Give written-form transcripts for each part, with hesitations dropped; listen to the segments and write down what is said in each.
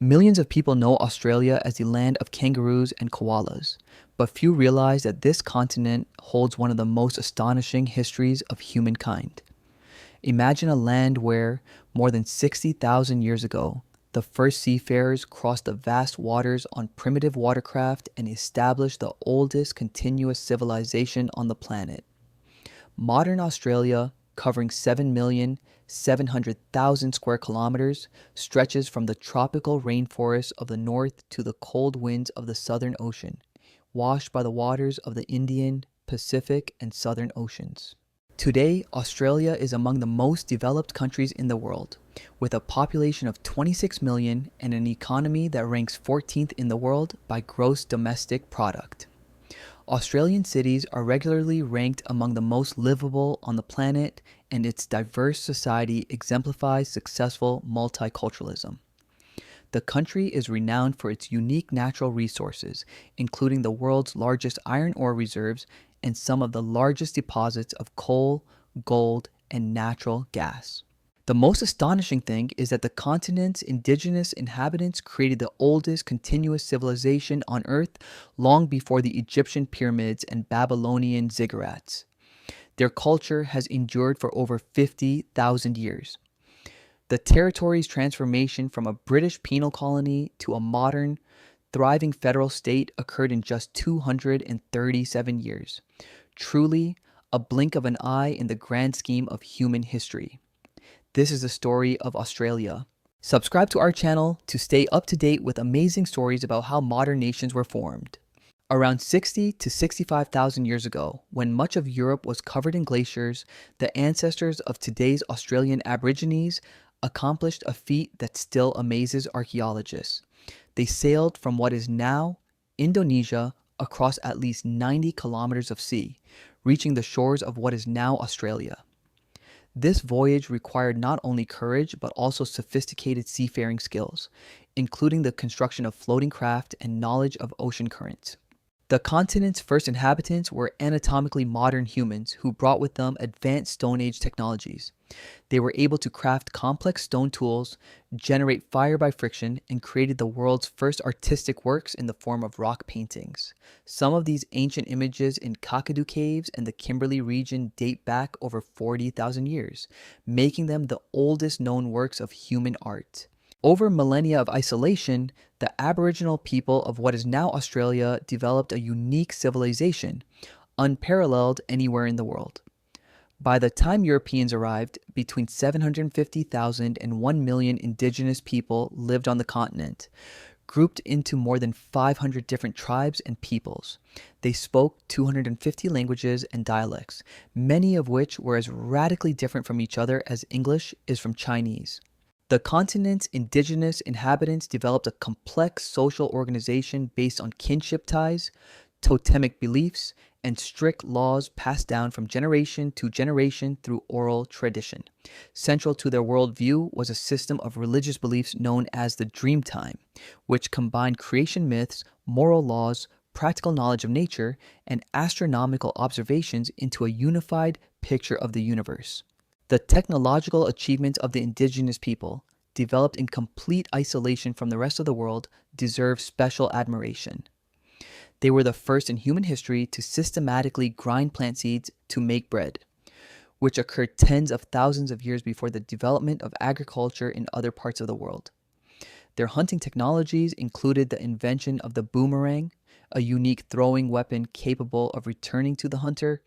Millions of people know Australia as the land of kangaroos and koalas, but few realize that this continent holds one of the most astonishing histories of humankind. Imagine a land where, more than 60,000 years ago, the first seafarers crossed the vast waters on primitive watercraft and established the oldest continuous civilization on the planet. Modern Australia, covering 7,700,000 square kilometers, stretches from the tropical rainforests of the north to the cold winds of the Southern Ocean, washed by the waters of the Indian, Pacific, and Southern Oceans. Today, Australia is among the most developed countries in the world, with a population of 26 million and an economy that ranks 14th in the world by gross domestic product. Australian cities are regularly ranked among the most livable on the planet, and its diverse society exemplifies successful multiculturalism. The country is renowned for its unique natural resources, including the world's largest iron ore reserves and some of the largest deposits of coal, gold, and natural gas. The most astonishing thing is that the continent's indigenous inhabitants created the oldest continuous civilization on Earth long before the Egyptian pyramids and Babylonian ziggurats. Their culture has endured for over 50,000 years. The territory's transformation from a British penal colony to a modern, thriving federal state occurred in just 237 years. Truly, a blink of an eye in the grand scheme of human history. This is the story of Australia. Subscribe to our channel to stay up to date with amazing stories about how modern nations were formed. Around 60 to 65,000 years ago, when much of Europe was covered in glaciers, the ancestors of today's Australian Aborigines accomplished a feat that still amazes archaeologists. They sailed from what is now Indonesia across at least 90 kilometers of sea, reaching the shores of what is now Australia. This voyage required not only courage but also sophisticated seafaring skills, including the construction of floating craft and knowledge of ocean currents. The continent's first inhabitants were anatomically modern humans who brought with them advanced Stone Age technologies. They were able to craft complex stone tools, generate fire by friction, and created the world's first artistic works in the form of rock paintings. Some of these ancient images in Kakadu caves and the Kimberley region date back over 40,000 years, making them the oldest known works of human art. Over millennia of isolation, the Aboriginal people of what is now Australia developed a unique civilization, unparalleled anywhere in the world. By the time Europeans arrived, between 750,000 and 1 million indigenous people lived on the continent, grouped into more than 500 different tribes and peoples. They spoke 250 languages and dialects, many of which were as radically different from each other as English is from Chinese. The continent's indigenous inhabitants developed a complex social organization based on kinship ties, totemic beliefs, and strict laws passed down from generation to generation through oral tradition. Central to their worldview was a system of religious beliefs known as the Dreamtime, which combined creation myths, moral laws, practical knowledge of nature, and astronomical observations into a unified picture of the universe. The technological achievements of the indigenous people, developed in complete isolation from the rest of the world, deserve special admiration. They were the first in human history to systematically grind plant seeds to make bread, which occurred tens of thousands of years before the development of agriculture in other parts of the world. Their hunting technologies included the invention of the boomerang, a unique throwing weapon capable of returning to the hunter,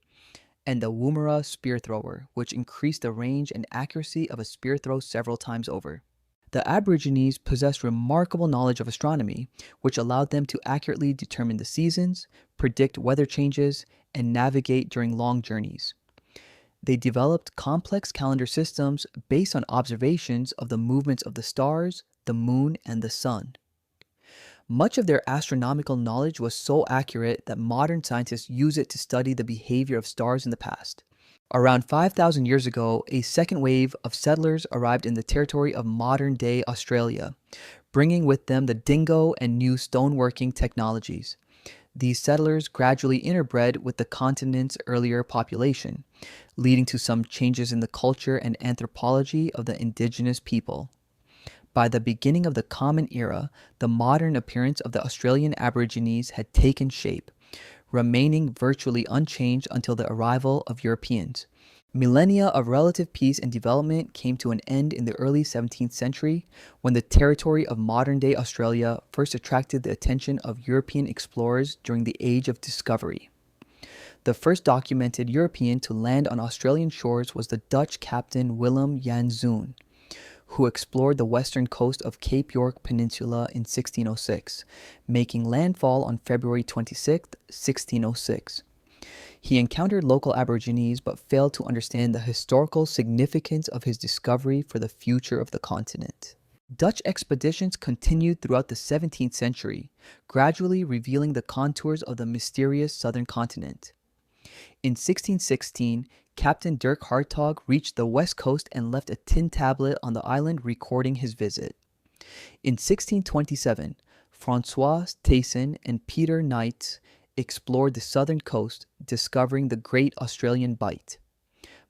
and the woomera spear thrower, which increased the range and accuracy of a spear throw several times over. The Aborigines possessed remarkable knowledge of astronomy, which allowed them to accurately determine the seasons, predict weather changes, and navigate during long journeys. They developed complex calendar systems based on observations of the movements of the stars, the moon, and the sun. Much of their astronomical knowledge was so accurate that modern scientists use it to study the behavior of stars in the past. Around 5,000 years ago, a second wave of settlers arrived in the territory of modern-day Australia, bringing with them the dingo and new stoneworking technologies. These settlers gradually interbred with the continent's earlier population, leading to some changes in the culture and anthropology of the indigenous people. By the beginning of the Common Era, the modern appearance of the Australian Aborigines had taken shape, remaining virtually unchanged until the arrival of Europeans. Millennia of relative peace and development came to an end in the early 17th century when the territory of modern-day Australia first attracted the attention of European explorers during the Age of Discovery. The first documented European to land on Australian shores was the Dutch captain Willem Jan Zoon, who explored the western coast of Cape York Peninsula in 1606, making landfall on February 26, 1606. He encountered local Aborigines but failed to understand the historical significance of his discovery for the future of the continent. Dutch expeditions continued throughout the 17th century, gradually revealing the contours of the mysterious southern continent. In 1616, Captain Dirk Hartog reached the west coast and left a tin tablet on the island recording his visit. In 1627, Francois Teyssen and Peter Knight explored the southern coast, discovering the Great Australian Bight.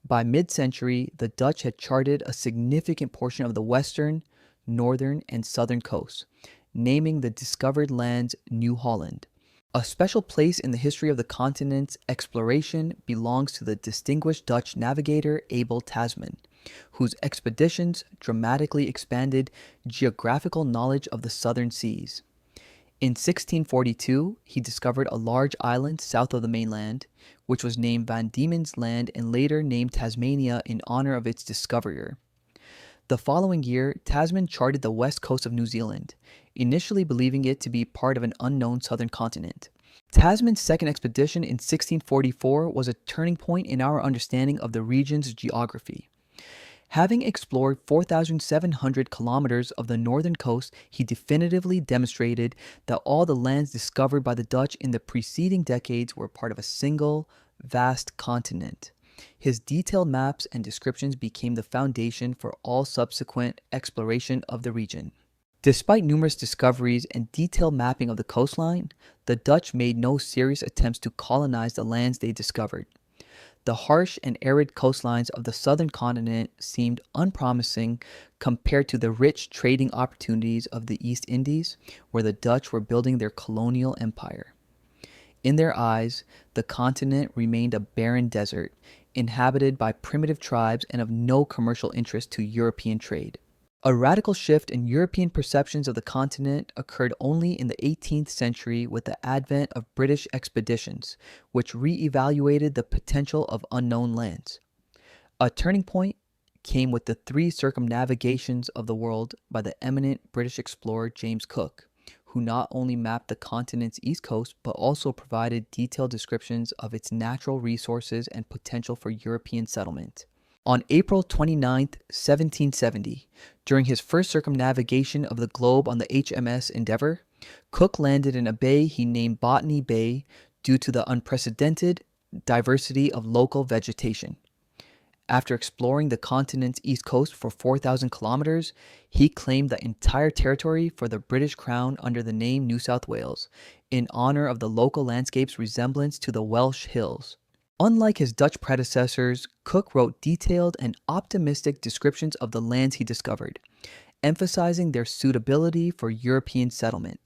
By mid-century, the Dutch had charted a significant portion of the western, northern, and southern coasts, naming the discovered lands New Holland. A special place in the history of the continent's exploration belongs to the distinguished Dutch navigator Abel Tasman, whose expeditions dramatically expanded geographical knowledge of the southern seas. In 1642, he discovered a large island south of the mainland, which was named Van Diemen's Land and later named Tasmania in honor of its discoverer. The following year, Tasman charted the west coast of New Zealand, initially believing it to be part of an unknown southern continent. Tasman's second expedition in 1644 was a turning point in our understanding of the region's geography. Having explored 4,700 kilometers of the northern coast, he definitively demonstrated that all the lands discovered by the Dutch in the preceding decades were part of a single, vast continent. His detailed maps and descriptions became the foundation for all subsequent exploration of the region. Despite numerous discoveries and detailed mapping of the coastline, the Dutch made no serious attempts to colonize the lands they discovered. The harsh and arid coastlines of the southern continent seemed unpromising compared to the rich trading opportunities of the East Indies, where the Dutch were building their colonial empire. In their eyes, the continent remained a barren desert, inhabited by primitive tribes and of no commercial interest to European trade. A radical shift in European perceptions of the continent occurred only in the 18th century with the advent of British expeditions, which re-evaluated the potential of unknown lands. A turning point came with the 3 circumnavigations of the world by the eminent British explorer James Cook, who not only mapped the continent's east coast but also provided detailed descriptions of its natural resources and potential for European settlement. On April 29, 1770, during his first circumnavigation of the globe on the HMS Endeavour, Cook landed in a bay he named Botany Bay due to the unprecedented diversity of local vegetation. After exploring the continent's east coast for 4,000 kilometers, he claimed the entire territory for the British Crown under the name New South Wales, in honor of the local landscape's resemblance to the Welsh hills. Unlike his Dutch predecessors, Cook wrote detailed and optimistic descriptions of the lands he discovered, emphasizing their suitability for European settlement.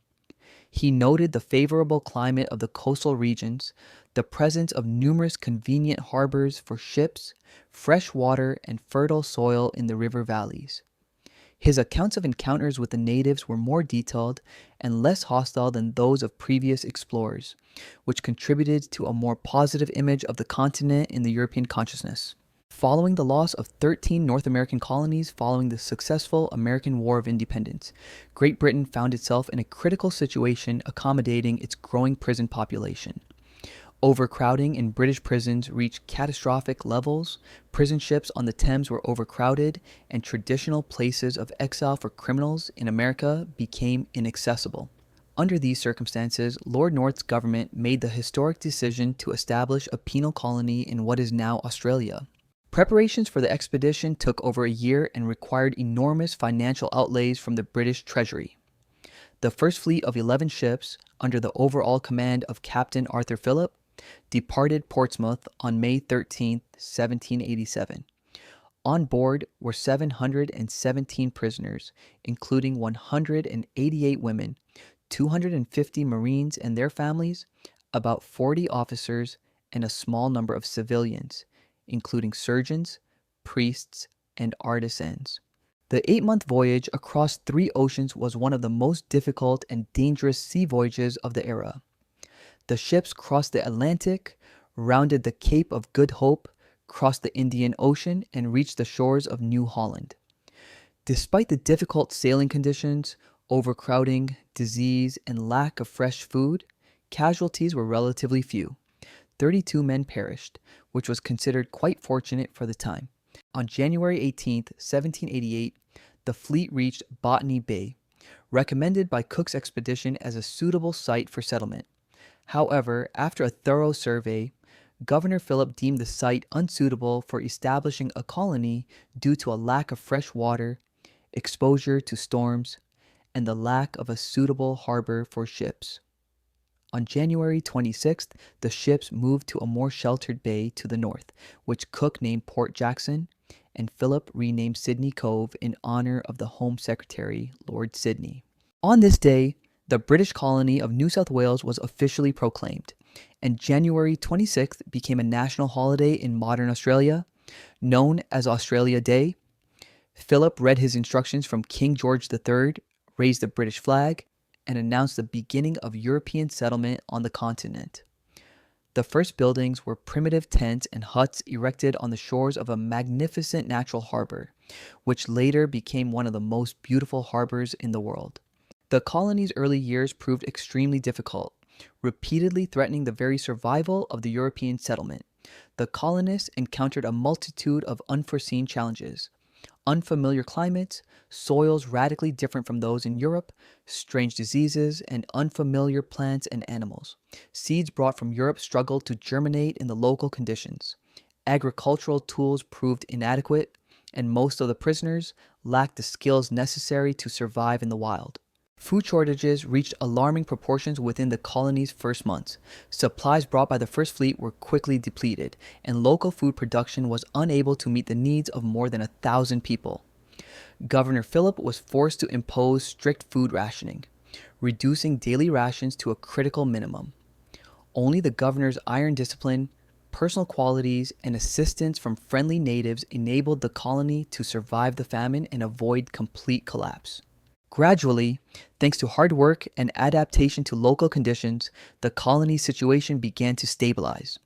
He noted the favorable climate of the coastal regions, the presence of numerous convenient harbors for ships, fresh water, and fertile soil in the river valleys. His accounts of encounters with the natives were more detailed and less hostile than those of previous explorers, which contributed to a more positive image of the continent in the European consciousness. Following the loss of 13 North American colonies following the successful American War of Independence, Great Britain found itself in a critical situation accommodating its growing prison population. Overcrowding in British prisons reached catastrophic levels, prison ships on the Thames were overcrowded, and traditional places of exile for criminals in America became inaccessible. Under these circumstances, Lord North's government made the historic decision to establish a penal colony in what is now Australia. Preparations for the expedition took over a year and required enormous financial outlays from the British Treasury. The first fleet of 11 ships, under the overall command of Captain Arthur Phillip, departed Portsmouth on May 13, 1787. On board were 717 prisoners, including 188 women, 250 Marines and their families, about 40 officers, and a small number of civilians, including surgeons, priests, and artisans. The 8-month voyage across 3 oceans was one of the most difficult and dangerous sea voyages of the era. The ships crossed the Atlantic, rounded the Cape of Good Hope, crossed the Indian Ocean, and reached the shores of New Holland. Despite the difficult sailing conditions, overcrowding, disease, and lack of fresh food, casualties were relatively few. 32 men perished, which was considered quite fortunate for the time. On January 18, 1788, the fleet reached Botany Bay, recommended by Cook's expedition as a suitable site for settlement. However, after a thorough survey, Governor Philip deemed the site unsuitable for establishing a colony due to a lack of fresh water, exposure to storms, and the lack of a suitable harbor for ships. On January 26th, the ships moved to a more sheltered bay to the north, which Cook named Port Jackson, and Philip renamed Sydney Cove in honor of the Home Secretary, Lord Sydney. On this day, the British colony of New South Wales was officially proclaimed, and January 26th became a national holiday in modern Australia, known as Australia Day. Philip read his instructions from King George III, raised the British flag, and announced the beginning of European settlement on the continent. The first buildings were primitive tents and huts erected on the shores of a magnificent natural harbor, which later became one of the most beautiful harbors in the world. The colony's early years proved extremely difficult, repeatedly threatening the very survival of the European settlement. The colonists encountered a multitude of unforeseen challenges: unfamiliar climates, soils radically different from those in Europe, strange diseases, and unfamiliar plants and animals. Seeds brought from Europe struggled to germinate in the local conditions. Agricultural tools proved inadequate, and most of the prisoners lacked the skills necessary to survive in the wild. Food shortages reached alarming proportions within the colony's first months. Supplies brought by the First Fleet were quickly depleted, and local food production was unable to meet the needs of more than 1,000 people. Governor Philip was forced to impose strict food rationing, reducing daily rations to a critical minimum. Only the governor's iron discipline, personal qualities, and assistance from friendly natives enabled the colony to survive the famine and avoid complete collapse. Gradually, thanks to hard work and adaptation to local conditions, the colony's situation began to stabilize.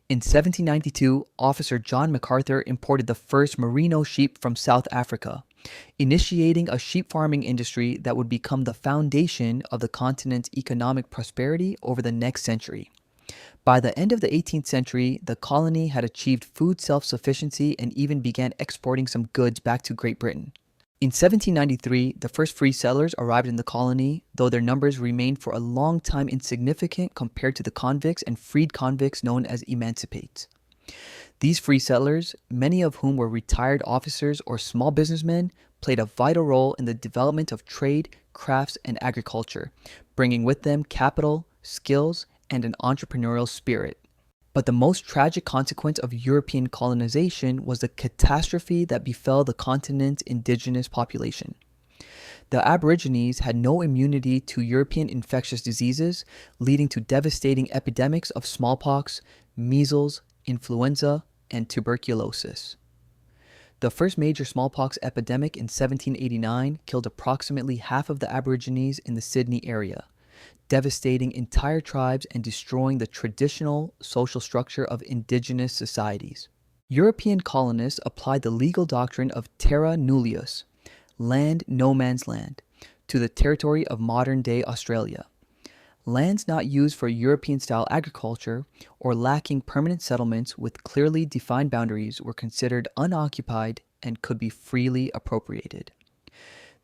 In 1792, Officer John MacArthur imported the first merino sheep from South Africa, initiating a sheep farming industry that would become the foundation of the continent's economic prosperity over the next century. By the end of the 18th century, the colony had achieved food self-sufficiency and even began exporting some goods back to Great Britain. In 1793, the first free settlers arrived in the colony, though their numbers remained for a long time insignificant compared to the convicts and freed convicts known as emancipates. These free settlers, many of whom were retired officers or small businessmen, played a vital role in the development of trade, crafts, and agriculture, bringing with them capital, skills, and an entrepreneurial spirit. But the most tragic consequence of European colonization was the catastrophe that befell the continent's indigenous population. The Aborigines had no immunity to European infectious diseases, leading to devastating epidemics of smallpox, measles, influenza, and tuberculosis. The first major smallpox epidemic in 1789 killed approximately half of the Aborigines in the Sydney area, devastating entire tribes and destroying the traditional social structure of indigenous societies. European colonists applied the legal doctrine of terra nullius, land no man's land, to the territory of modern-day Australia. Lands not used for European-style agriculture or lacking permanent settlements with clearly defined boundaries were considered unoccupied and could be freely appropriated.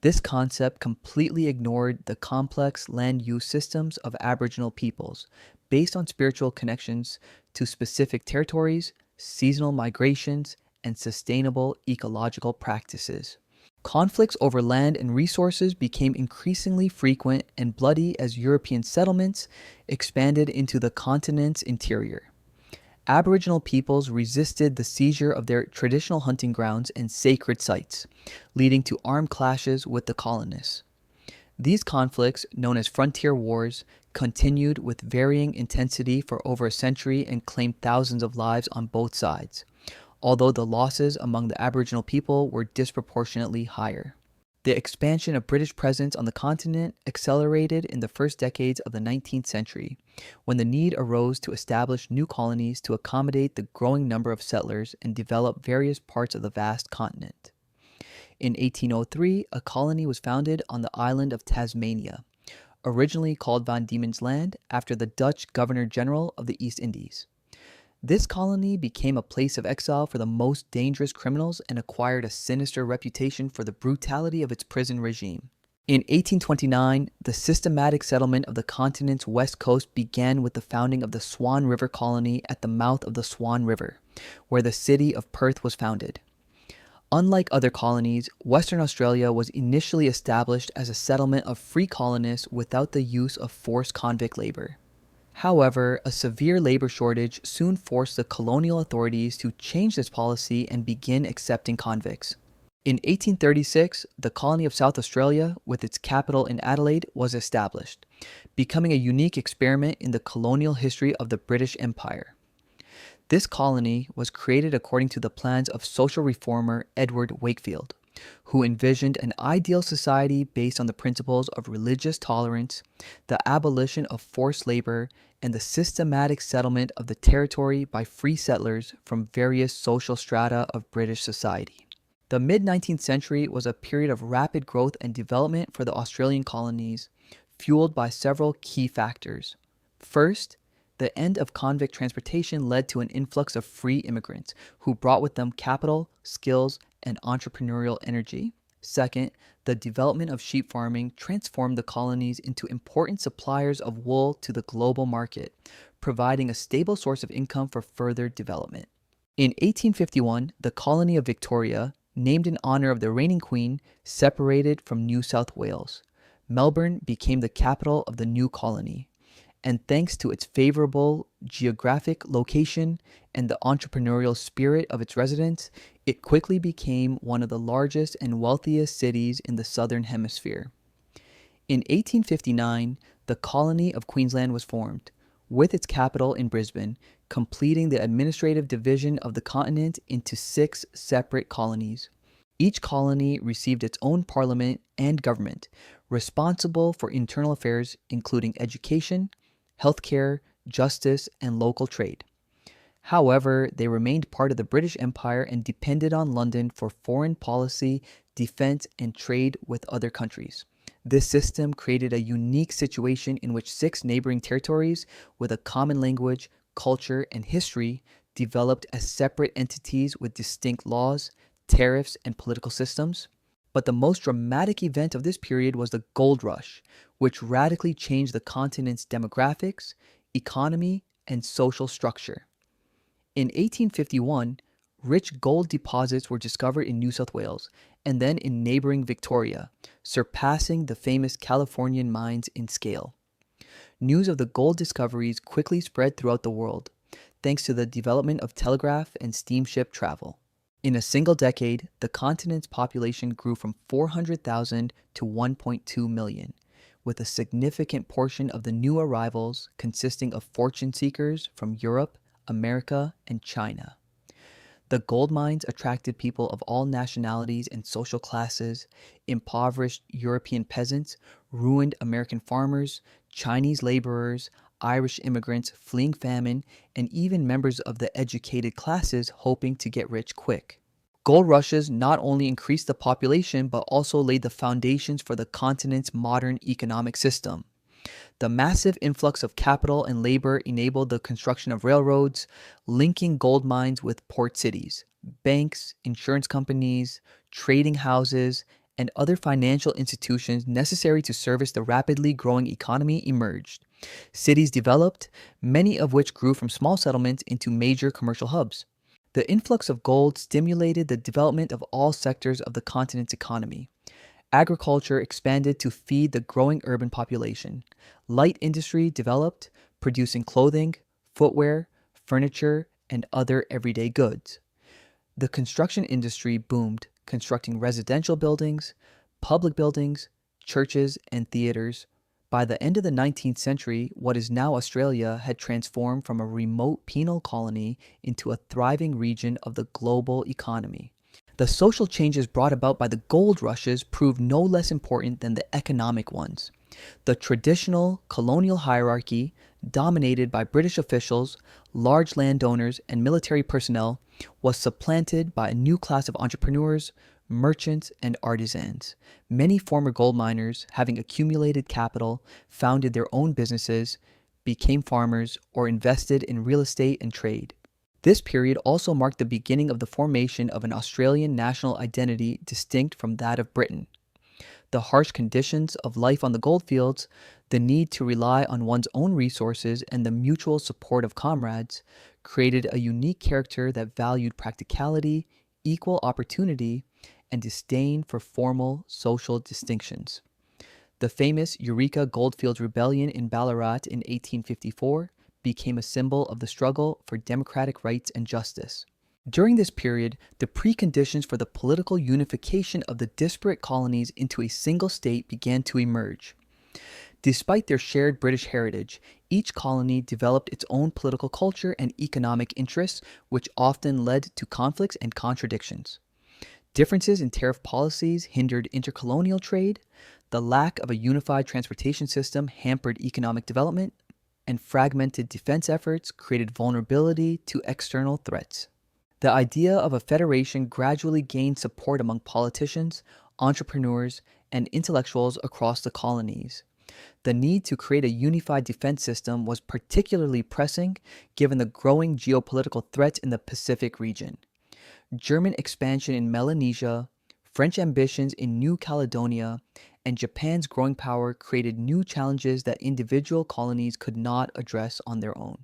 This concept completely ignored the complex land use systems of Aboriginal peoples, based on spiritual connections to specific territories, seasonal migrations, and sustainable ecological practices. Conflicts over land and resources became increasingly frequent and bloody as European settlements expanded into the continent's interior. Aboriginal peoples resisted the seizure of their traditional hunting grounds and sacred sites, leading to armed clashes with the colonists. These conflicts, known as frontier wars, continued with varying intensity for over a century and claimed thousands of lives on both sides, although the losses among the Aboriginal people were disproportionately higher. The expansion of British presence on the continent accelerated in the first decades of the 19th century, when the need arose to establish new colonies to accommodate the growing number of settlers and develop various parts of the vast continent. In 1803, a colony was founded on the island of Tasmania, originally called Van Diemen's Land after the Dutch Governor-General of the East Indies. This colony became a place of exile for the most dangerous criminals and acquired a sinister reputation for the brutality of its prison regime. In 1829, the systematic settlement of the continent's west coast began with the founding of the Swan River Colony at the mouth of the Swan River, where the city of Perth was founded. Unlike other colonies, Western Australia was initially established as a settlement of free colonists without the use of forced convict labor. However, a severe labor shortage soon forced the colonial authorities to change this policy and begin accepting convicts. In 1836, the colony of South Australia, with its capital in Adelaide, was established, becoming a unique experiment in the colonial history of the British Empire. This colony was created according to the plans of social reformer Edward Wakefield, who envisioned an ideal society based on the principles of religious tolerance, the abolition of forced labor, and the systematic settlement of the territory by free settlers from various social strata of British society. The mid-19th century was a period of rapid growth and development for the Australian colonies, fueled by several key factors. First, the end of convict transportation led to an influx of free immigrants who brought with them capital, skills, and entrepreneurial energy. Second, the development of sheep farming transformed the colonies into important suppliers of wool to the global market, providing a stable source of income for further development. In 1851, the colony of Victoria, named in honor of the reigning queen, separated from New South Wales. Melbourne became the capital of the new colony, and thanks to its favorable geographic location and the entrepreneurial spirit of its residents, it quickly became one of the largest and wealthiest cities in the Southern Hemisphere. In 1859, the colony of Queensland was formed, with its capital in Brisbane, completing the administrative division of the continent into 6 separate colonies. Each colony received its own parliament and government, responsible for internal affairs including education, healthcare, justice, and local trade. However, they remained part of the British Empire and depended on London for foreign policy, defense, and trade with other countries. This system created a unique situation in which 6 neighboring territories with a common language, culture, and history developed as separate entities with distinct laws, tariffs, and political systems. But the most dramatic event of this period was the gold rush, which radically changed the continent's demographics, economy, and social structure. In 1851, rich gold deposits were discovered in New South Wales and then in neighboring Victoria, surpassing the famous Californian mines in scale. News of the gold discoveries quickly spread throughout the world, thanks to the development of telegraph and steamship travel. In a single decade, the continent's population grew from 400,000 to 1.2 million, with a significant portion of the new arrivals consisting of fortune seekers from Europe, America, and China. The gold mines attracted people of all nationalities and social classes, impoverished European peasants, ruined American farmers, Chinese laborers, Irish immigrants fleeing famine, and even members of the educated classes hoping to get rich quick. Gold rushes not only increased the population but also laid the foundations for the continent's modern economic system. The massive influx of capital and labor enabled the construction of railroads, linking gold mines with port cities. Banks, insurance companies, trading houses, and other financial institutions necessary to service the rapidly growing economy emerged. Cities developed, many of which grew from small settlements into major commercial hubs. The influx of gold stimulated the development of all sectors of the continent's economy. Agriculture expanded to feed the growing urban population. Light industry developed, producing clothing, footwear, furniture, and other everyday goods. The construction industry boomed, constructing residential buildings, public buildings, churches, and theaters. By the end of the 19th century, what is now Australia had transformed from a remote penal colony into a thriving region of the global economy. The social changes brought about by the gold rushes proved no less important than the economic ones. The traditional colonial hierarchy, dominated by British officials, large landowners, and military personnel, was supplanted by a new class of entrepreneurs, merchants, and artisans. Many former gold miners, having accumulated capital, founded their own businesses, became farmers, or invested in real estate and trade. This period also marked the beginning of the formation of an Australian national identity distinct from that of Britain. The harsh conditions of life on the goldfields, the need to rely on one's own resources, and the mutual support of comrades created a unique character that valued practicality, equal opportunity, and disdain for formal social distinctions. The famous Eureka Goldfields Rebellion in Ballarat in 1854 became a symbol of the struggle for democratic rights and justice. During this period, the preconditions for the political unification of the disparate colonies into a single state began to emerge. Despite their shared British heritage, each colony developed its own political culture and economic interests, which often led to conflicts and contradictions. Differences in tariff policies hindered intercolonial trade, the lack of a unified transportation system hampered economic development, and fragmented defense efforts created vulnerability to external threats. The idea of a federation gradually gained support among politicians, entrepreneurs, and intellectuals across the colonies. The need to create a unified defense system was particularly pressing given the growing geopolitical threats in the Pacific region. German expansion in Melanesia, French ambitions in New Caledonia, and Japan's growing power created new challenges that individual colonies could not address on their own.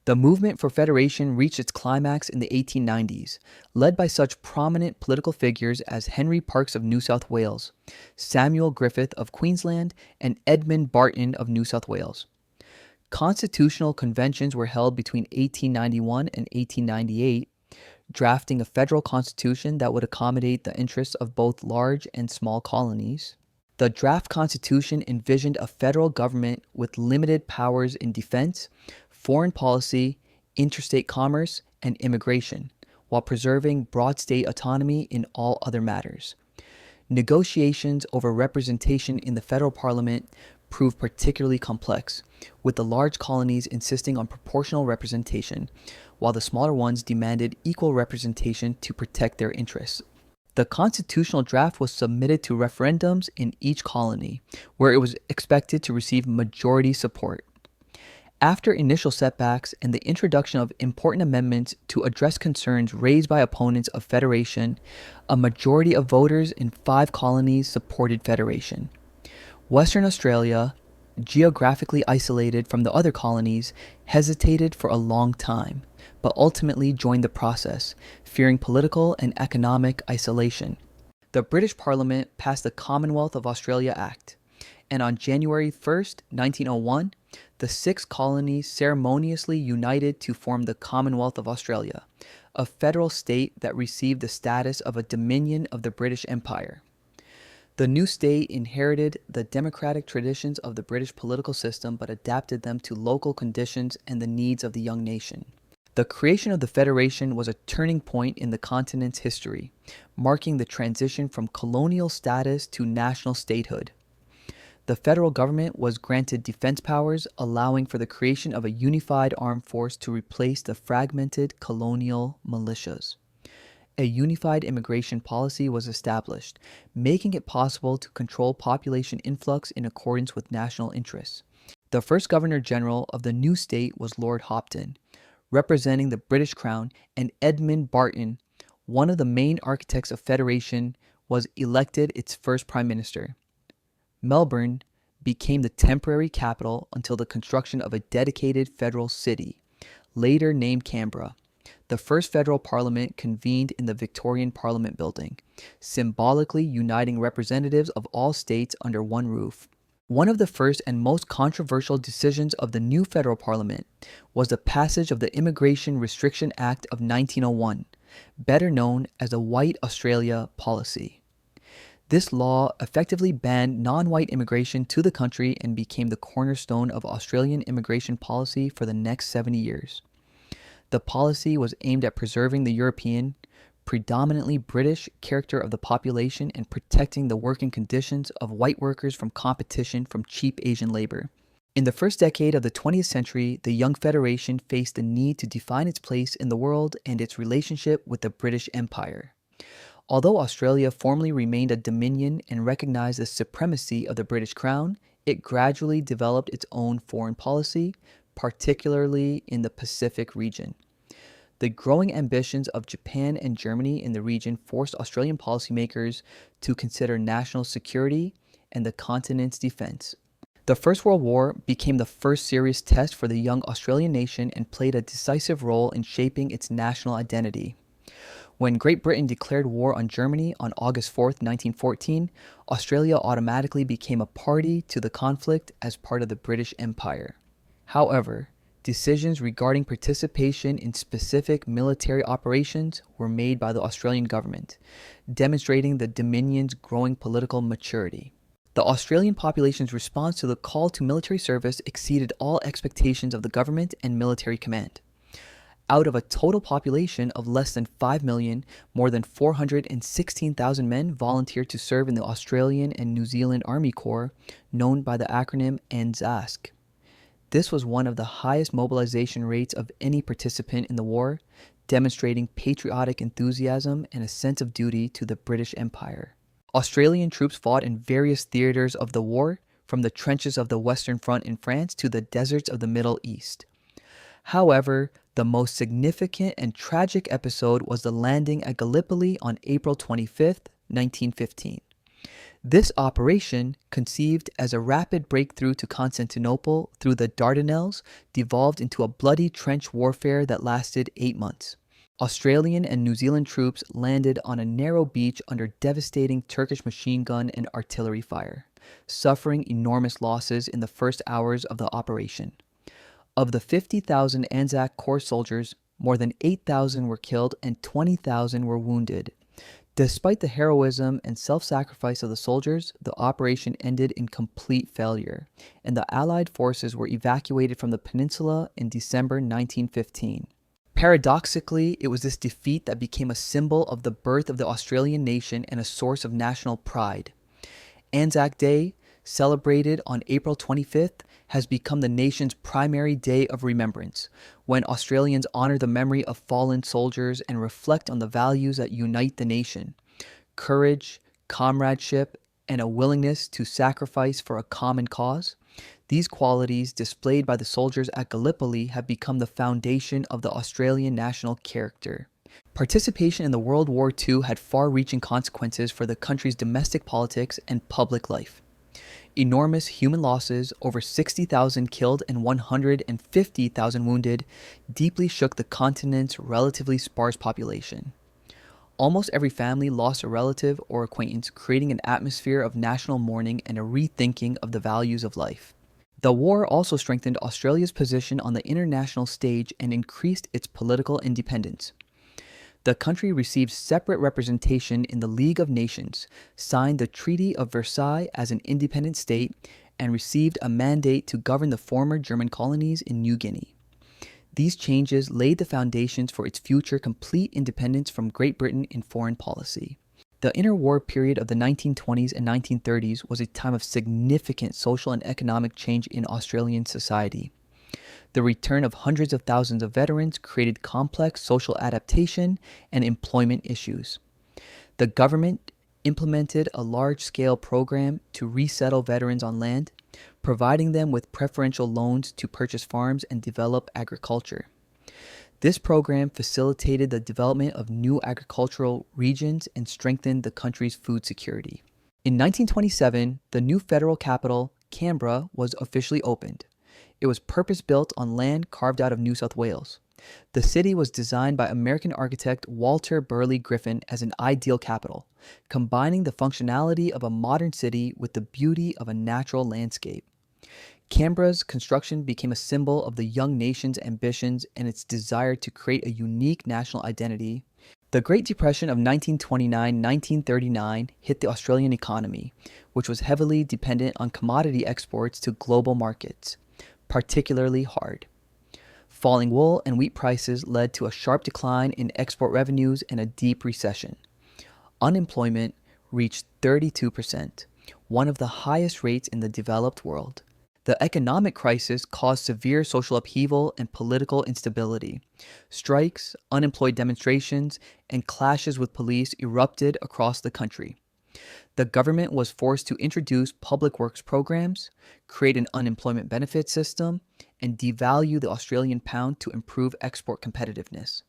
The movement for federation reached its climax in the 1890s, led by such prominent political figures as Henry Parkes of New South Wales, Samuel Griffith of Queensland, and Edmund Barton of New South Wales. Constitutional conventions were held between 1891 and 1898, drafting a federal constitution that would accommodate the interests of both large and small colonies. The draft constitution envisioned a federal government with limited powers in defense, foreign policy, interstate commerce, and immigration, while preserving broad state autonomy in all other matters. Negotiations over representation in the federal parliament proved particularly complex, with the large colonies insisting on proportional representation, while the smaller ones demanded equal representation to protect their interests. The constitutional draft was submitted to referendums in each colony, where it was expected to receive majority support. After initial setbacks and the introduction of important amendments to address concerns raised by opponents of federation, a majority of voters in 5 colonies supported federation. Western Australia, geographically isolated from the other colonies, hesitated for a long time, but ultimately joined the process, fearing political and economic isolation. The British Parliament passed the Commonwealth of Australia Act, and on January 1st, 1901, the 6 colonies ceremoniously united to form the Commonwealth of Australia, a federal state that received the status of a dominion of the British Empire. The new state inherited the democratic traditions of the British political system but adapted them to local conditions and the needs of the young nation. The creation of the Federation was a turning point in the continent's history, marking the transition from colonial status to national statehood. The federal government was granted defense powers, allowing for the creation of a unified armed force to replace the fragmented colonial militias. A unified immigration policy was established, making it possible to control population influx in accordance with national interests. The first Governor-General of the new state was Lord Hopton, representing the British Crown, and Edmund Barton, one of the main architects of federation, was elected its first Prime Minister. Melbourne became the temporary capital until the construction of a dedicated federal city, later named Canberra. The first federal parliament convened in the Victorian Parliament building, symbolically uniting representatives of all states under one roof. One of the first and most controversial decisions of the new federal parliament was the passage of the Immigration Restriction Act of 1901, better known as the White Australia Policy. This law effectively banned non-white immigration to the country and became the cornerstone of Australian immigration policy for the next 70 years. The policy was aimed at preserving the European, predominantly British character of the population and protecting the working conditions of white workers from competition from cheap Asian labor. In the first decade of the 20th century, the young federation faced the need to define its place in the world and its relationship with the British Empire. Although Australia formally remained a dominion and recognized the supremacy of the British Crown, it gradually developed its own foreign policy, particularly in the Pacific region. The growing ambitions of Japan and Germany in the region forced Australian policymakers to consider national security and the continent's defense. The First World War became the first serious test for the young Australian nation and played a decisive role in shaping its national identity. When Great Britain declared war on Germany on August 4, 1914, Australia automatically became a party to the conflict as part of the British Empire. However, decisions regarding participation in specific military operations were made by the Australian government, demonstrating the Dominion's growing political maturity. The Australian population's response to the call to military service exceeded all expectations of the government and military command. Out of a total population of less than 5 million, more than 416,000 men volunteered to serve in the Australian and New Zealand Army Corps, known by the acronym ANZASC. This was one of the highest mobilization rates of any participant in the war, demonstrating patriotic enthusiasm and a sense of duty to the British Empire. Australian troops fought in various theaters of the war, from the trenches of the Western Front in France to the deserts of the Middle East. However, the most significant and tragic episode was the landing at Gallipoli on April 25, 1915. This operation, conceived as a rapid breakthrough to Constantinople through the Dardanelles, devolved into a bloody trench warfare that lasted 8 months. Australian and New Zealand troops landed on a narrow beach under devastating Turkish machine gun and artillery fire, suffering enormous losses in the first hours of the operation. Of the 50,000 Anzac Corps soldiers, more than 8,000 were killed and 20,000 were wounded. Despite the heroism and self-sacrifice of the soldiers, the operation ended in complete failure, and the Allied forces were evacuated from the peninsula in December 1915. Paradoxically, it was this defeat that became a symbol of the birth of the Australian nation and a source of national pride. Anzac Day, celebrated on April 25th, has become the nation's primary day of remembrance, when Australians honor the memory of fallen soldiers and reflect on the values that unite the nation: courage, comradeship, and a willingness to sacrifice for a common cause. These qualities displayed by the soldiers at Gallipoli have become the foundation of the Australian national character. Participation in the World War II had far-reaching consequences for the country's domestic politics and public life. Enormous human losses, over 60,000 killed and 150,000 wounded, deeply shook the continent's relatively sparse population. Almost every family lost a relative or acquaintance, creating an atmosphere of national mourning and a rethinking of the values of life. The war also strengthened Australia's position on the international stage and increased its political independence. The country received separate representation in the League of Nations, signed the Treaty of Versailles as an independent state, and received a mandate to govern the former German colonies in New Guinea. These changes laid the foundations for its future complete independence from Great Britain in foreign policy. The interwar period of the 1920s and 1930s was a time of significant social and economic change in Australian society. The return of hundreds of thousands of veterans created complex social adaptation and employment issues. The government implemented a large-scale program to resettle veterans on land, providing them with preferential loans to purchase farms and develop agriculture. This program facilitated the development of new agricultural regions and strengthened the country's food security. In 1927, the new federal capital, Canberra, was officially opened. It was purpose-built on land carved out of New South Wales. The city was designed by American architect Walter Burley Griffin as an ideal capital, combining the functionality of a modern city with the beauty of a natural landscape. Canberra's construction became a symbol of the young nation's ambitions and its desire to create a unique national identity. The Great Depression of 1929-1939 hit the Australian economy, which was heavily dependent on commodity exports to global markets, particularly hard. Falling wool and wheat prices led to a sharp decline in export revenues and a deep recession. Unemployment reached 32%, one of the highest rates in the developed world. The economic crisis caused severe social upheaval and political instability. Strikes, unemployed demonstrations, and clashes with police erupted across the country. The government was forced to introduce public works programs, create an unemployment benefit system, and devalue the Australian pound to improve export competitiveness.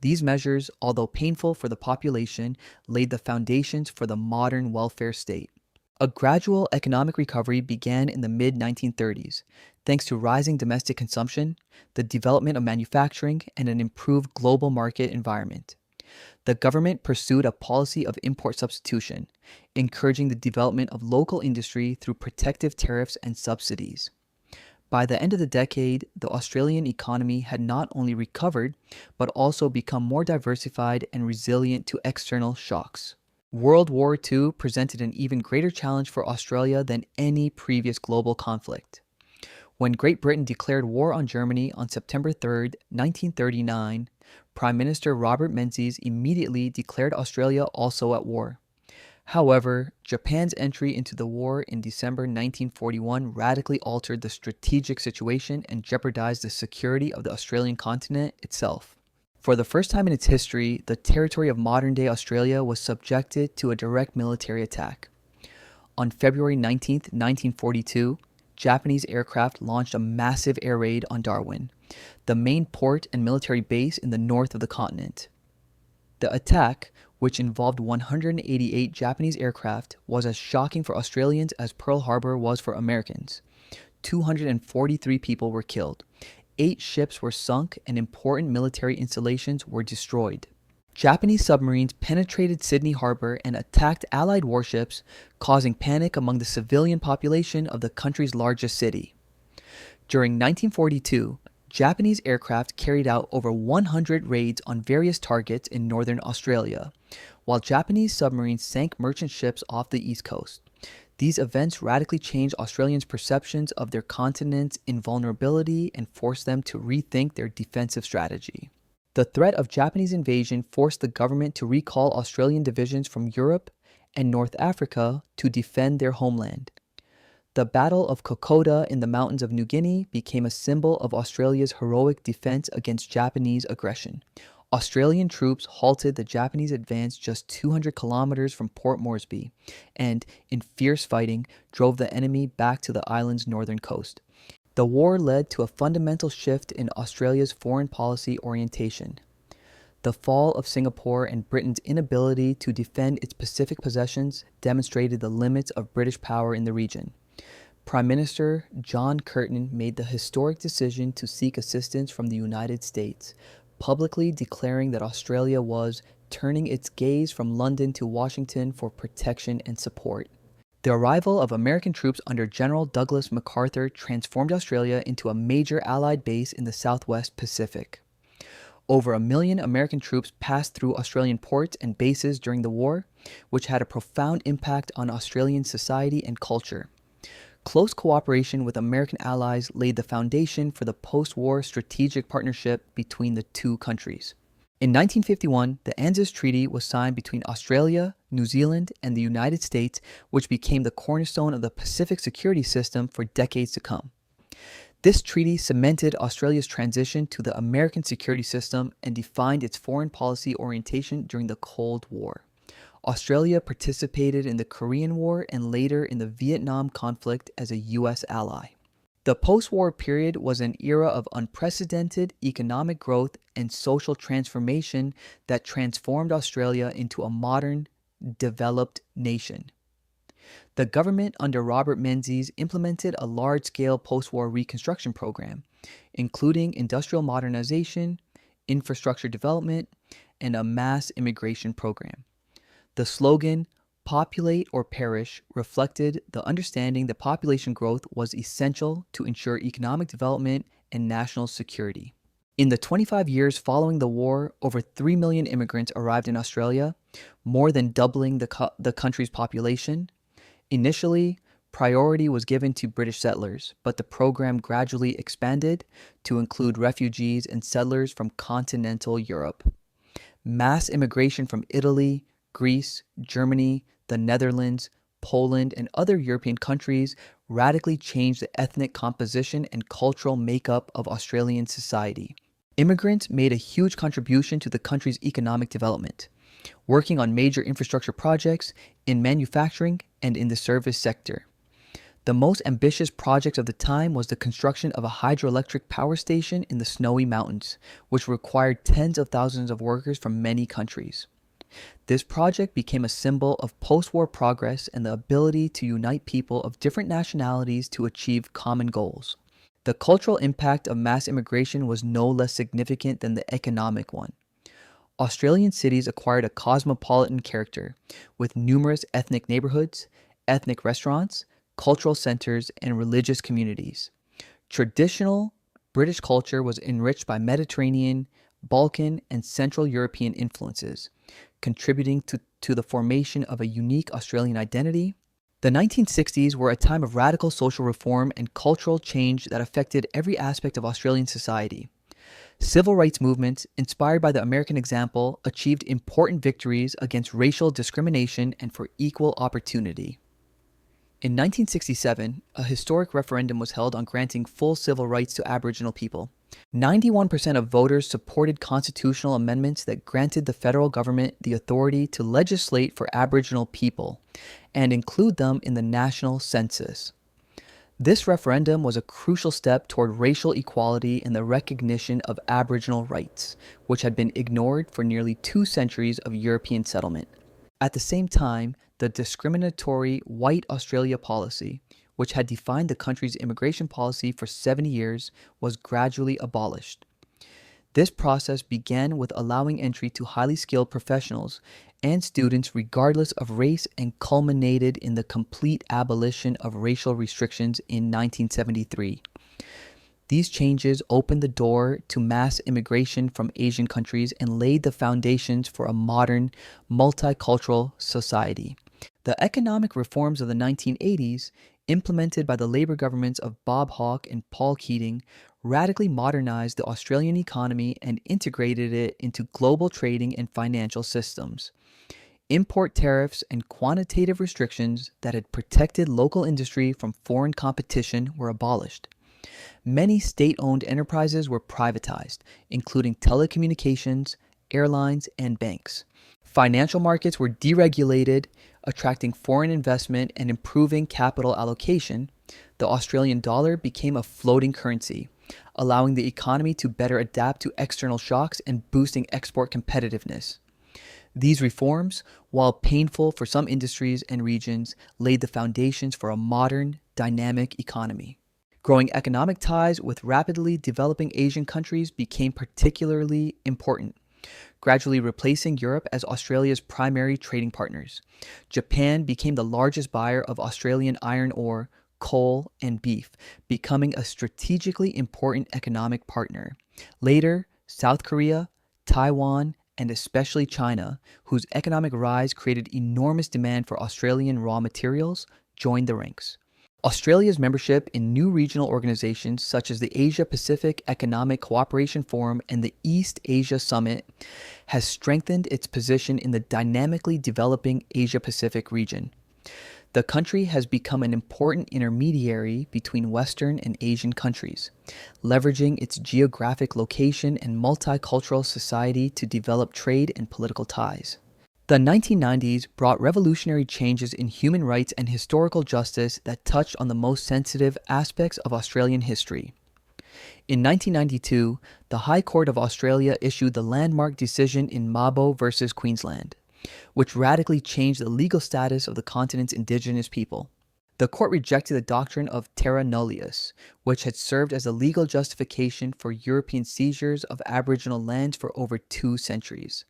These measures, although painful for the population, laid the foundations for the modern welfare state. A gradual economic recovery began in the mid-1930s, thanks to rising domestic consumption, the development of manufacturing, and an improved global market environment. The government pursued a policy of import substitution, encouraging the development of local industry through protective tariffs and subsidies. By the end of the decade, the Australian economy had not only recovered, but also become more diversified and resilient to external shocks. World War II presented an even greater challenge for Australia than any previous global conflict. When Great Britain declared war on Germany on September 3, 1939, Prime Minister Robert Menzies immediately declared Australia also at war. However, Japan's entry into the war in December 1941 radically altered the strategic situation and jeopardized the security of the Australian continent itself. For the first time in its history, the territory of modern-day Australia was subjected to a direct military attack. On February 19, 1942, Japanese aircraft launched a massive air raid on Darwin, the main port and military base in the north of the continent. The attack, which involved 188 Japanese aircraft, was as shocking for Australians as Pearl Harbor was for Americans. 243 people were killed. 8 ships were sunk and important military installations were destroyed. Japanese submarines penetrated Sydney Harbor and attacked Allied warships, causing panic among the civilian population of the country's largest city. During 1942, Japanese aircraft carried out over 100 raids on various targets in northern Australia, while Japanese submarines sank merchant ships off the east coast. These events radically changed Australians' perceptions of their continent's invulnerability and forced them to rethink their defensive strategy. The threat of Japanese invasion forced the government to recall Australian divisions from Europe and North Africa to defend their homeland. The Battle of Kokoda in the mountains of New Guinea became a symbol of Australia's heroic defense against Japanese aggression. Australian troops halted the Japanese advance just 200 kilometers from Port Moresby and, in fierce fighting, drove the enemy back to the island's northern coast. The war led to a fundamental shift in Australia's foreign policy orientation. The fall of Singapore and Britain's inability to defend its Pacific possessions demonstrated the limits of British power in the region. Prime Minister John Curtin made the historic decision to seek assistance from the United States, publicly declaring that Australia was turning its gaze from London to Washington for protection and support. The arrival of American troops under General Douglas MacArthur transformed Australia into a major Allied base in the Southwest Pacific. Over 1 million American troops passed through Australian ports and bases during the war, which had a profound impact on Australian society and culture. Close cooperation with American allies laid the foundation for the post-war strategic partnership between the two countries. In 1951, the ANZUS Treaty was signed between Australia, New Zealand, and the United States, which became the cornerstone of the Pacific security system for decades to come. This treaty cemented Australia's transition to the American security system and defined its foreign policy orientation during the Cold War. Australia participated in the Korean War and later in the Vietnam conflict as a U.S. ally. The post-war period was an era of unprecedented economic growth and social transformation that transformed Australia into a modern, developed nation. The government under Robert Menzies implemented a large-scale post-war reconstruction program, including industrial modernization, infrastructure development, and a mass immigration program. The slogan, "Populate or Perish," reflected the understanding that population growth was essential to ensure economic development and national security. In the 25 years following the war, over 3 million immigrants arrived in Australia, more than doubling the country's population. Initially, priority was given to British settlers, but the program gradually expanded to include refugees and settlers from continental Europe. Mass immigration from Italy, Greece, Germany, the Netherlands, Poland, and other European countries radically changed the ethnic composition and cultural makeup of Australian society. Immigrants made a huge contribution to the country's economic development, working on major infrastructure projects in manufacturing and in the service sector. The most ambitious project of the time was the construction of a hydroelectric power station in the Snowy Mountains, which required tens of thousands of workers from many countries. This project became a symbol of post-war progress and the ability to unite people of different nationalities to achieve common goals. The cultural impact of mass immigration was no less significant than the economic one. Australian cities acquired a cosmopolitan character, with numerous ethnic neighborhoods, ethnic restaurants, cultural centers, and religious communities. Traditional British culture was enriched by Mediterranean, Balkan, and Central European influences, contributing to the formation of a unique Australian identity. The 1960s were a time of radical social reform and cultural change that affected every aspect of Australian society. Civil rights movements, inspired by the American example, achieved important victories against racial discrimination and for equal opportunity. In 1967, a historic referendum was held on granting full civil rights to Aboriginal people. 91% of voters supported constitutional amendments that granted the federal government the authority to legislate for Aboriginal people and include them in the national census. This referendum was a crucial step toward racial equality and the recognition of Aboriginal rights, which had been ignored for nearly 2 centuries of European settlement. At the same time, the discriminatory White Australia policy, which had defined the country's immigration policy for 70 years, was gradually abolished. This process began with allowing entry to highly skilled professionals and students regardless of race and culminated in the complete abolition of racial restrictions in 1973. These changes opened the door to mass immigration from Asian countries and laid the foundations for a modern, multicultural society. The economic reforms of the 1980s, implemented by the Labour governments of Bob Hawke and Paul Keating, radically modernized the Australian economy and integrated it into global trading and financial systems. Import tariffs and quantitative restrictions that had protected local industry from foreign competition were abolished. Many state-owned enterprises were privatized, including telecommunications, airlines, and banks. Financial markets were deregulated, attracting foreign investment and improving capital allocation. The Australian dollar became a floating currency, allowing the economy to better adapt to external shocks and boosting export competitiveness. These reforms, while painful for some industries and regions, laid the foundations for a modern, dynamic economy. Growing economic ties with rapidly developing Asian countries became particularly important, gradually replacing Europe as Australia's primary trading partners. Japan became the largest buyer of Australian iron ore, coal, and beef, becoming a strategically important economic partner. Later, South Korea, Taiwan, and especially China, whose economic rise created enormous demand for Australian raw materials, joined the ranks. Australia's membership in new regional organizations such as the Asia-Pacific Economic Cooperation Forum and the East Asia Summit has strengthened its position in the dynamically developing Asia-Pacific region. The country has become an important intermediary between Western and Asian countries, leveraging its geographic location and multicultural society to develop trade and political ties. The 1990s brought revolutionary changes in human rights and historical justice that touched on the most sensitive aspects of Australian history. In 1992, the High Court of Australia issued the landmark decision in Mabo versus Queensland, which radically changed the legal status of the continent's Indigenous people. The court rejected the doctrine of terra nullius, which had served as a legal justification for European seizures of Aboriginal lands for over 2 centuries.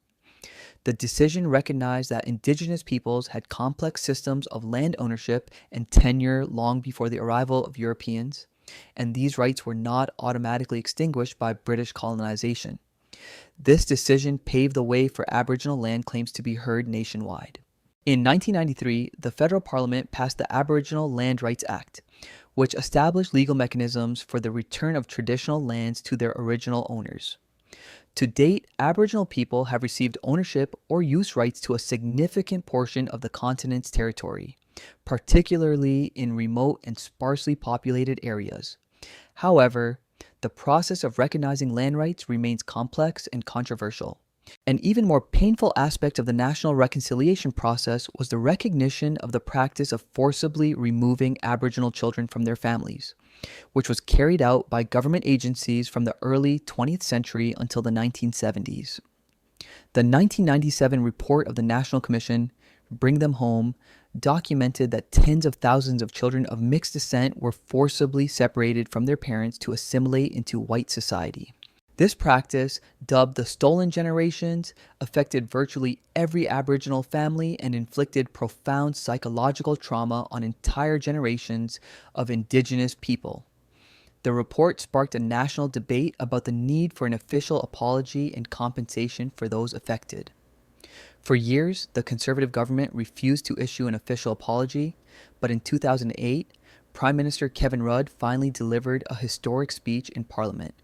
The decision recognized that indigenous peoples had complex systems of land ownership and tenure long before the arrival of Europeans, and these rights were not automatically extinguished by British colonization. This decision paved the way for Aboriginal land claims to be heard nationwide. In 1993, the federal parliament passed the Aboriginal Land Rights Act, which established legal mechanisms for the return of traditional lands to their original owners. To date, Aboriginal people have received ownership or use rights to a significant portion of the continent's territory, particularly in remote and sparsely populated areas. However, the process of recognizing land rights remains complex and controversial. An even more painful aspect of the national reconciliation process was the recognition of the practice of forcibly removing Aboriginal children from their families, which was carried out by government agencies from the early 20th century until the 1970s. The 1997 report of the National Commission, Bring Them Home, documented that tens of thousands of children of mixed descent were forcibly separated from their parents to assimilate into white society. This practice, dubbed the Stolen Generations, affected virtually every Aboriginal family and inflicted profound psychological trauma on entire generations of Indigenous people. The report sparked a national debate about the need for an official apology and compensation for those affected. For years, the Conservative government refused to issue an official apology, but in 2008, Prime Minister Kevin Rudd finally delivered a historic speech in Parliament.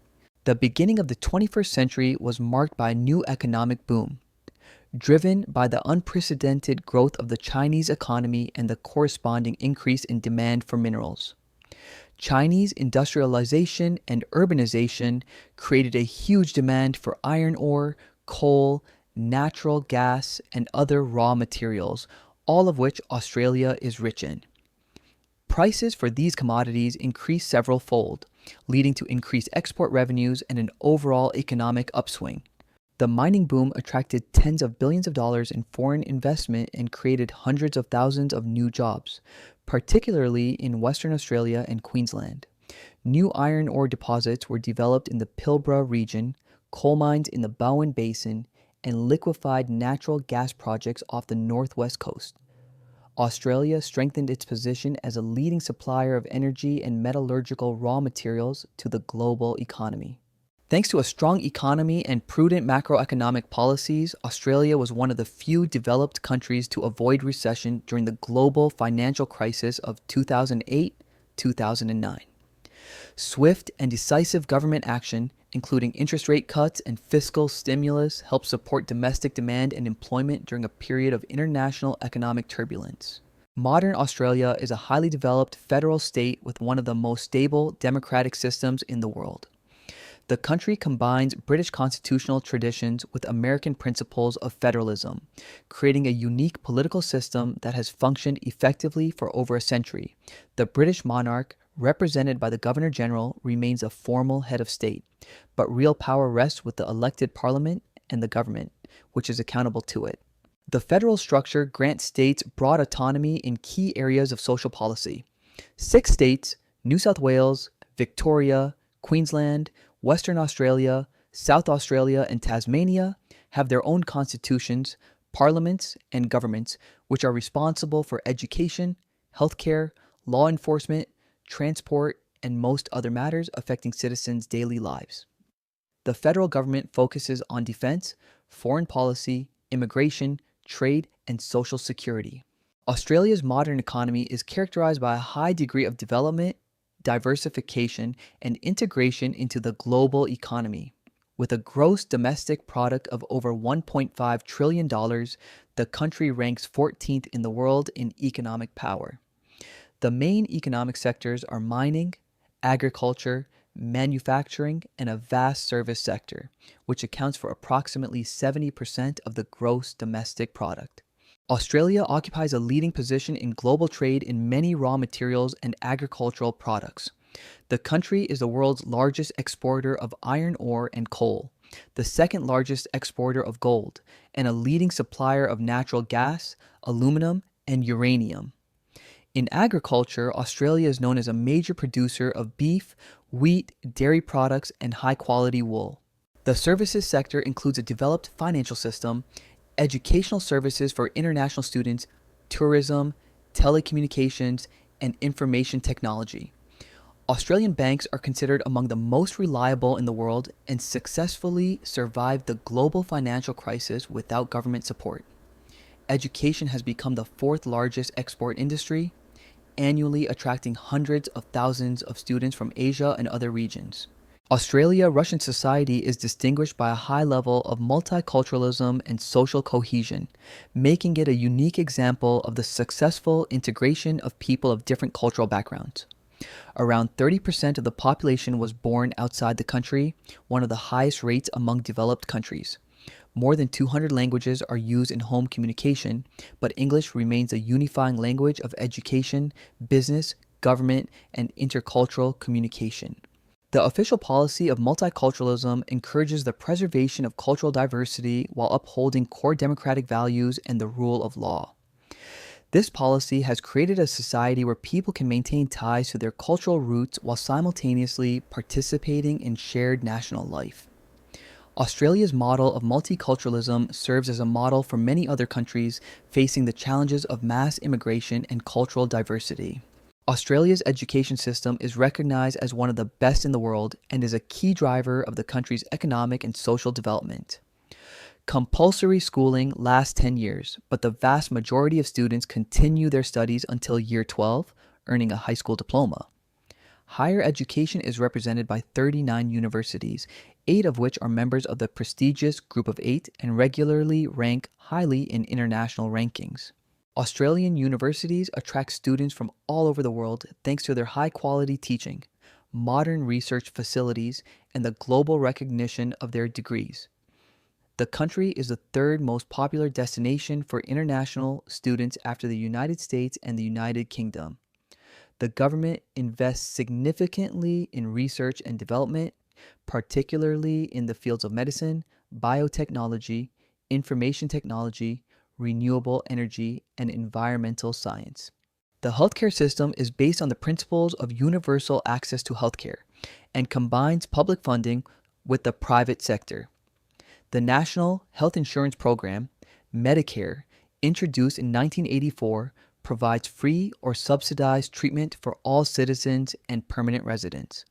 The beginning of the 21st century was marked by a new economic boom, driven by the unprecedented growth of the Chinese economy and the corresponding increase in demand for minerals. Chinese industrialization and urbanization created a huge demand for iron ore, coal, natural gas, and other raw materials, all of which Australia is rich in. Prices for these commodities increased several fold, leading to increased export revenues and an overall economic upswing. The mining boom attracted tens of billions of dollars in foreign investment and created hundreds of thousands of new jobs, particularly in Western Australia and Queensland. New iron ore deposits were developed in the Pilbara region, coal mines in the Bowen Basin, and liquefied natural gas projects off the northwest coast. Australia strengthened its position as a leading supplier of energy and metallurgical raw materials to the global economy. Thanks to a strong economy and prudent macroeconomic policies, Australia was one of the few developed countries to avoid recession during the global financial crisis of 2008-2009. Swift and decisive government action, including interest rate cuts and fiscal stimulus, helped support domestic demand and employment during a period of international economic turbulence. Modern Australia is a highly developed federal state with one of the most stable democratic systems in the world. The country combines British constitutional traditions with American principles of federalism, creating a unique political system that has functioned effectively for over a century. The British monarch, represented by the Governor-General, remains a formal head of state, but real power rests with the elected parliament and the government, which is accountable to it. The federal structure grants states broad autonomy in key areas of social policy. 6 states, New South Wales, Victoria, Queensland, Western Australia, South Australia, and Tasmania, have their own constitutions, parliaments, and governments, which are responsible for education, healthcare, law enforcement, transport, and most other matters affecting citizens' daily lives. The federal government focuses on defense, foreign policy, immigration, trade, and social security. Australia's modern economy is characterized by a high degree of development, diversification, and integration into the global economy. With a gross domestic product of over $1.5 trillion, the country ranks 14th in the world in economic power. The main economic sectors are mining, agriculture, manufacturing, and a vast service sector, which accounts for approximately 70% of the gross domestic product. Australia occupies a leading position in global trade in many raw materials and agricultural products. The country is the world's largest exporter of iron ore and coal, the second largest exporter of gold, and a leading supplier of natural gas, aluminum, and uranium. In agriculture, Australia is known as a major producer of beef, wheat, dairy products, and high quality wool. The services sector includes a developed financial system, educational services for international students, tourism, telecommunications, and information technology. Australian banks are considered among the most reliable in the world and successfully survived the global financial crisis without government support. Education has become the fourth largest export industry, annually attracting hundreds of thousands of students from Asia and other regions. Australia-Russian society is distinguished by a high level of multiculturalism and social cohesion, making it a unique example of the successful integration of people of different cultural backgrounds. Around 30% of the population was born outside the country, one of the highest rates among developed countries. More than 200 languages are used in home communication, but English remains a unifying language of education, business, government, and intercultural communication. The official policy of multiculturalism encourages the preservation of cultural diversity while upholding core democratic values and the rule of law. This policy has created a society where people can maintain ties to their cultural roots while simultaneously participating in shared national life. Australia's model of multiculturalism serves as a model for many other countries facing the challenges of mass immigration and cultural diversity. Australia's education system is recognized as one of the best in the world and is a key driver of the country's economic and social development. Compulsory schooling lasts 10 years, but the vast majority of students continue their studies until year 12, earning a high school diploma. Higher education is represented by 39 universities, 8 of which are members of the prestigious Group of 8 and regularly rank highly in international rankings. Australian universities attract students from all over the world thanks to their high-quality teaching, modern research facilities, and the global recognition of their degrees. The country is the third most popular destination for international students after the United States and the United Kingdom. The government invests significantly in research and development, particularly in the fields of medicine, biotechnology, information technology, renewable energy, and environmental science. The healthcare system is based on the principles of universal access to healthcare and combines public funding with the private sector. The National Health Insurance Program, Medicare, introduced in 1984, provides free or subsidized treatment for all citizens and permanent residents.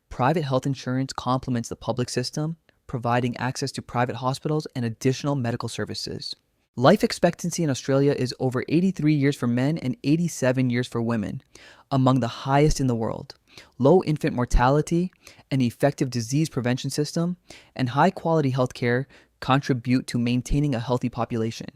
Private health insurance complements the public system, providing access to private hospitals and additional medical services. Life expectancy in Australia is over 83 years for men and 87 years for women, among the highest in the world. Low infant mortality, an effective disease prevention system, and high-quality healthcare contribute to maintaining a healthy population.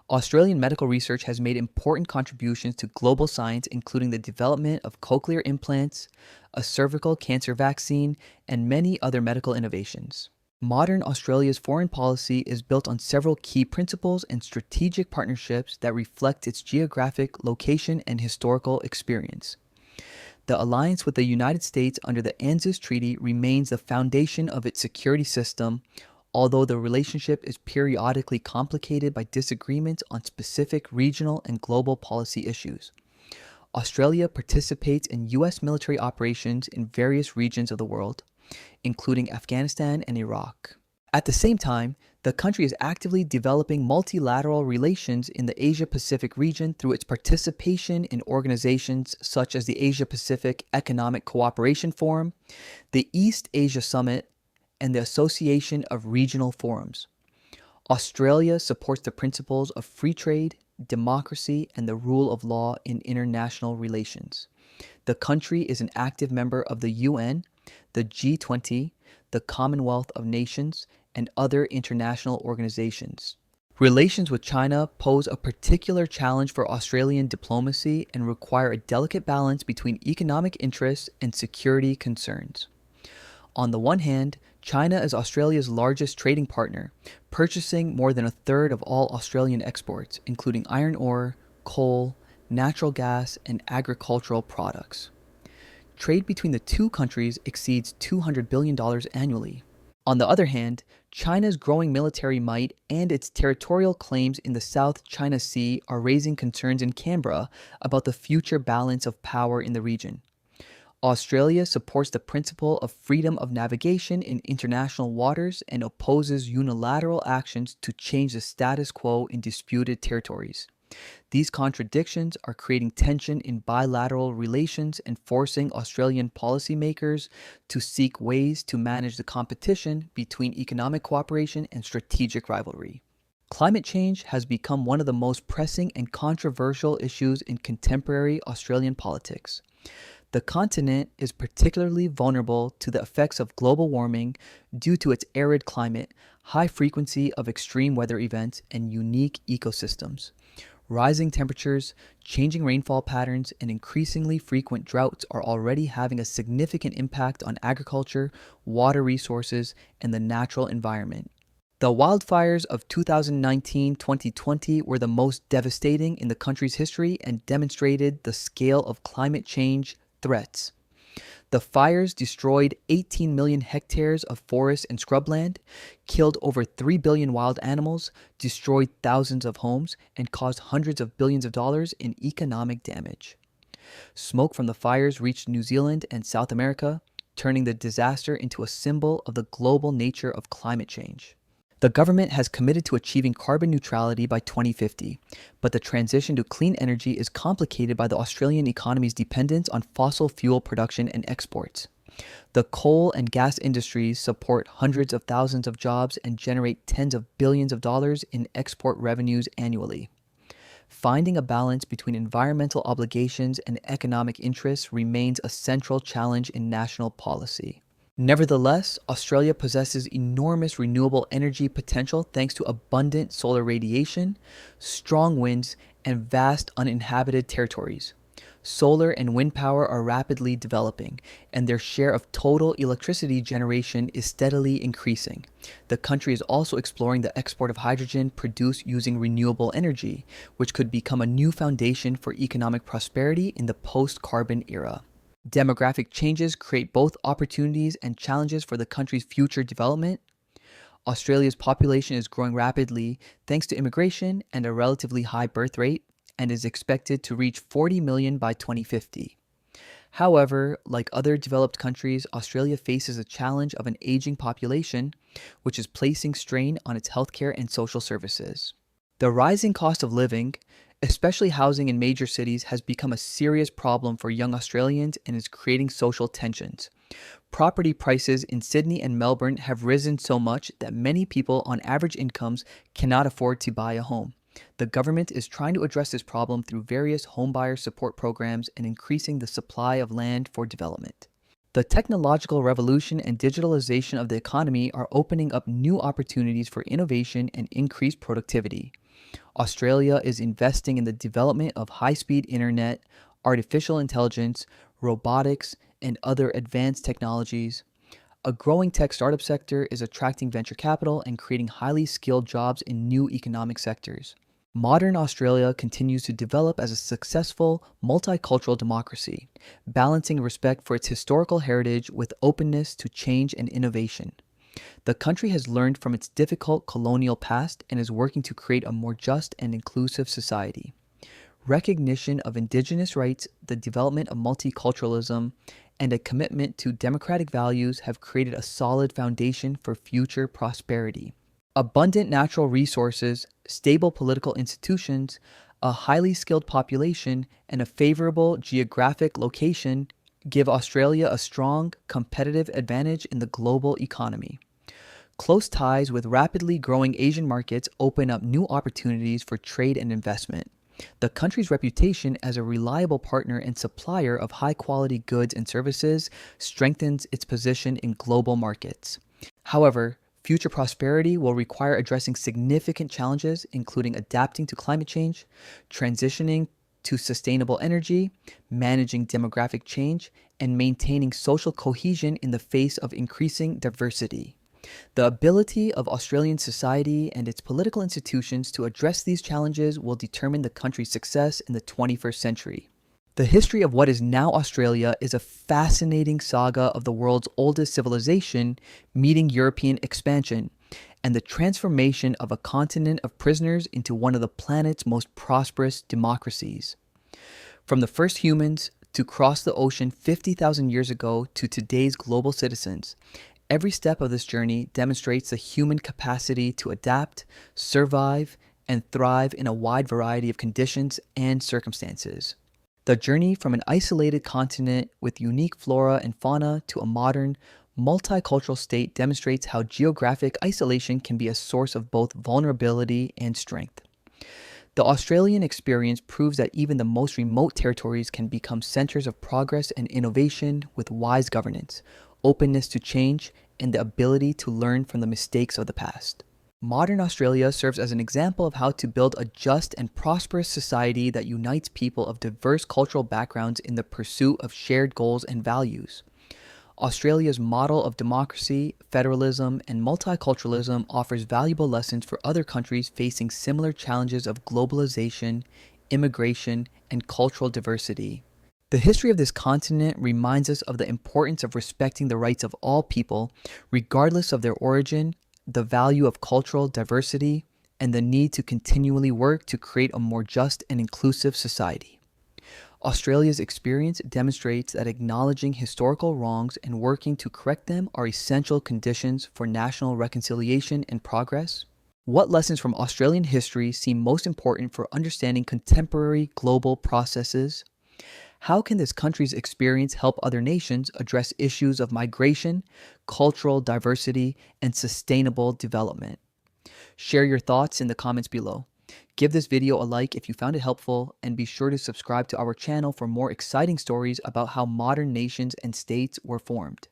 Australian medical research has made important contributions to global science, including the development of cochlear implants, a cervical cancer vaccine, and many other medical innovations. Modern Australia's foreign policy is built on several key principles and strategic partnerships that reflect its geographic location and historical experience. The alliance with the United States under the ANZUS Treaty remains the foundation of its security system, although the relationship is periodically complicated by disagreements on specific regional and global policy issues. Australia participates in U.S. military operations in various regions of the world, including Afghanistan and Iraq. At the same time, the country is actively developing multilateral relations in the Asia-Pacific region through its participation in organizations such as the Asia-Pacific Economic Cooperation Forum, the East Asia Summit, and the Association of Regional Forums. Australia supports the principles of free trade, democracy, and the rule of law in international relations. The country is an active member of the UN, the G20, the Commonwealth of Nations, and other international organizations. Relations with China pose a particular challenge for Australian diplomacy and require a delicate balance between economic interests and security concerns. On the one hand, China is Australia's largest trading partner, purchasing more than a third of all Australian exports, including iron ore, coal, natural gas, and agricultural products. Trade between the two countries exceeds $200 billion annually. On the other hand, China's growing military might and its territorial claims in the South China Sea are raising concerns in Canberra about the future balance of power in the region. Australia supports the principle of freedom of navigation in international waters and opposes unilateral actions to change the status quo in disputed territories. These contradictions are creating tension in bilateral relations and forcing Australian policymakers to seek ways to manage the competition between economic cooperation and strategic rivalry. Climate change has become one of the most pressing and controversial issues in contemporary Australian politics. The continent is particularly vulnerable to the effects of global warming due to its arid climate, high frequency of extreme weather events, and unique ecosystems. Rising temperatures, changing rainfall patterns, and increasingly frequent droughts are already having a significant impact on agriculture, water resources, and the natural environment. The wildfires of 2019-2020 were the most devastating in the country's history and demonstrated the scale of climate change threats. The fires destroyed 18 million hectares of forest and scrubland, killed over 3 billion wild animals, destroyed thousands of homes, and caused hundreds of billions of dollars in economic damage. Smoke from the fires reached New Zealand and South America, turning the disaster into a symbol of the global nature of climate change. The government has committed to achieving carbon neutrality by 2050, but the transition to clean energy is complicated by the Australian economy's dependence on fossil fuel production and exports. The coal and gas industries support hundreds of thousands of jobs and generate tens of billions of dollars in export revenues annually. Finding a balance between environmental obligations and economic interests remains a central challenge in national policy. Nevertheless, Australia possesses enormous renewable energy potential thanks to abundant solar radiation, strong winds, and vast uninhabited territories. Solar and wind power are rapidly developing, and their share of total electricity generation is steadily increasing. The country is also exploring the export of hydrogen produced using renewable energy, which could become a new foundation for economic prosperity in the post-carbon era. Demographic changes create both opportunities and challenges for the country's future development. Australia's population is growing rapidly thanks to immigration and a relatively high birth rate, and is expected to reach 40 million by 2050. However, like other developed countries, Australia faces a challenge of an aging population, which is placing strain on its healthcare and social services. The rising cost of living, especially housing in major cities, has become a serious problem for young Australians and is creating social tensions. Property prices in Sydney and Melbourne have risen so much that many people on average incomes cannot afford to buy a home. The government is trying to address this problem through various homebuyer support programs and increasing the supply of land for development. The technological revolution and digitalization of the economy are opening up new opportunities for innovation and increased productivity. Australia is investing in the development of high-speed internet, artificial intelligence, robotics, and other advanced technologies. A growing tech startup sector is attracting venture capital and creating highly skilled jobs in new economic sectors. Modern Australia continues to develop as a successful, multicultural democracy, balancing respect for its historical heritage with openness to change and innovation. The country has learned from its difficult colonial past and is working to create a more just and inclusive society. Recognition of Indigenous rights, the development of multiculturalism, and a commitment to democratic values have created a solid foundation for future prosperity. Abundant natural resources, stable political institutions, a highly skilled population, and a favorable geographic location give Australia a strong competitive advantage in the global economy. Close ties with rapidly growing Asian markets open up new opportunities for trade and investment. The country's reputation as a reliable partner and supplier of high-quality goods and services strengthens its position in global markets. However, future prosperity will require addressing significant challenges, including adapting to climate change, transitioning to sustainable energy, managing demographic change, and maintaining social cohesion in the face of increasing diversity. The ability of Australian society and its political institutions to address these challenges will determine the country's success in the 21st century. The history of what is now Australia is a fascinating saga of the world's oldest civilization meeting European expansion and the transformation of a continent of prisoners into one of the planet's most prosperous democracies. From the first humans to cross the ocean 50,000 years ago to today's global citizens, every step of this journey demonstrates the human capacity to adapt, survive, and thrive in a wide variety of conditions and circumstances. The journey from an isolated continent with unique flora and fauna to a modern, multicultural state demonstrates how geographic isolation can be a source of both vulnerability and strength. The Australian experience proves that even the most remote territories can become centers of progress and innovation with wise governance, openness to change, and the ability to learn from the mistakes of the past. Modern Australia serves as an example of how to build a just and prosperous society that unites people of diverse cultural backgrounds in the pursuit of shared goals and values. Australia's model of democracy, federalism, and multiculturalism offers valuable lessons for other countries facing similar challenges of globalization, immigration, and cultural diversity. The history of this continent reminds us of the importance of respecting the rights of all people, regardless of their origin, the value of cultural diversity, and the need to continually work to create a more just and inclusive society. Australia's experience demonstrates that acknowledging historical wrongs and working to correct them are essential conditions for national reconciliation and progress. What lessons from Australian history seem most important for understanding contemporary global processes? How can this country's experience help other nations address issues of migration, cultural diversity, and sustainable development? Share your thoughts in the comments below. Give this video a like if you found it helpful, and be sure to subscribe to our channel for more exciting stories about how modern nations and states were formed.